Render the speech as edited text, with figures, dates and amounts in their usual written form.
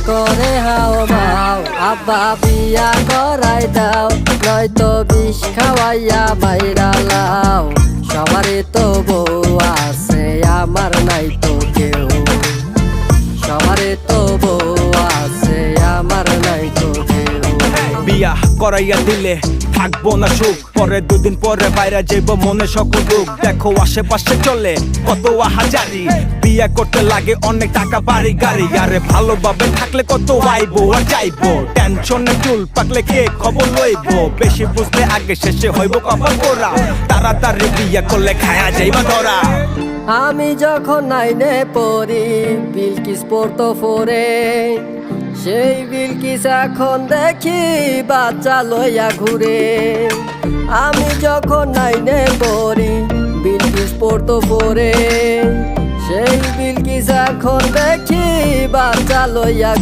করে হাও মাও, আব্বা বিয়া করাই দাও, নয়তো বিষ খাওয়াইয়া বাইরা লাও। সবারই তো বউ আছে, আমার নাই তো কেউ। সবারই তো বউ আছে, আমার নাই তো কেউ। বিয়া করাইয়া দিলে থাকবো না সুখ, পরে দুদিন পরে বাইরে যাইব মনে সকল দুঃখ। দেখো আশেপাশে চলে কত হাজারি, বিয়া করতে লাগে অনেক টাকা বাড়ি গাড়ি। আরে ভালোভাবে থাকলে কত আইবো আর যাইবো, টেনশনে চুল পাকলে কে খবর লইবো। বেশি বুঝলে আগে শেষে হইব কপাল পোড়া, তাড়াতাড়ি বিয়া করলে খায়া যাইবা ধরা। আমি যখন নাইনে পড়ি বিলকিস পড়তো ফোরে, সেই বিলকিস এখন দেখি বাচ্চা লইয়া ঘুরে। আমি যখন নাইনে পড়ি বিলকিস পড়তো ফোরে, সেই বিলকিস এখন দেখি বাচ্চা লইয়া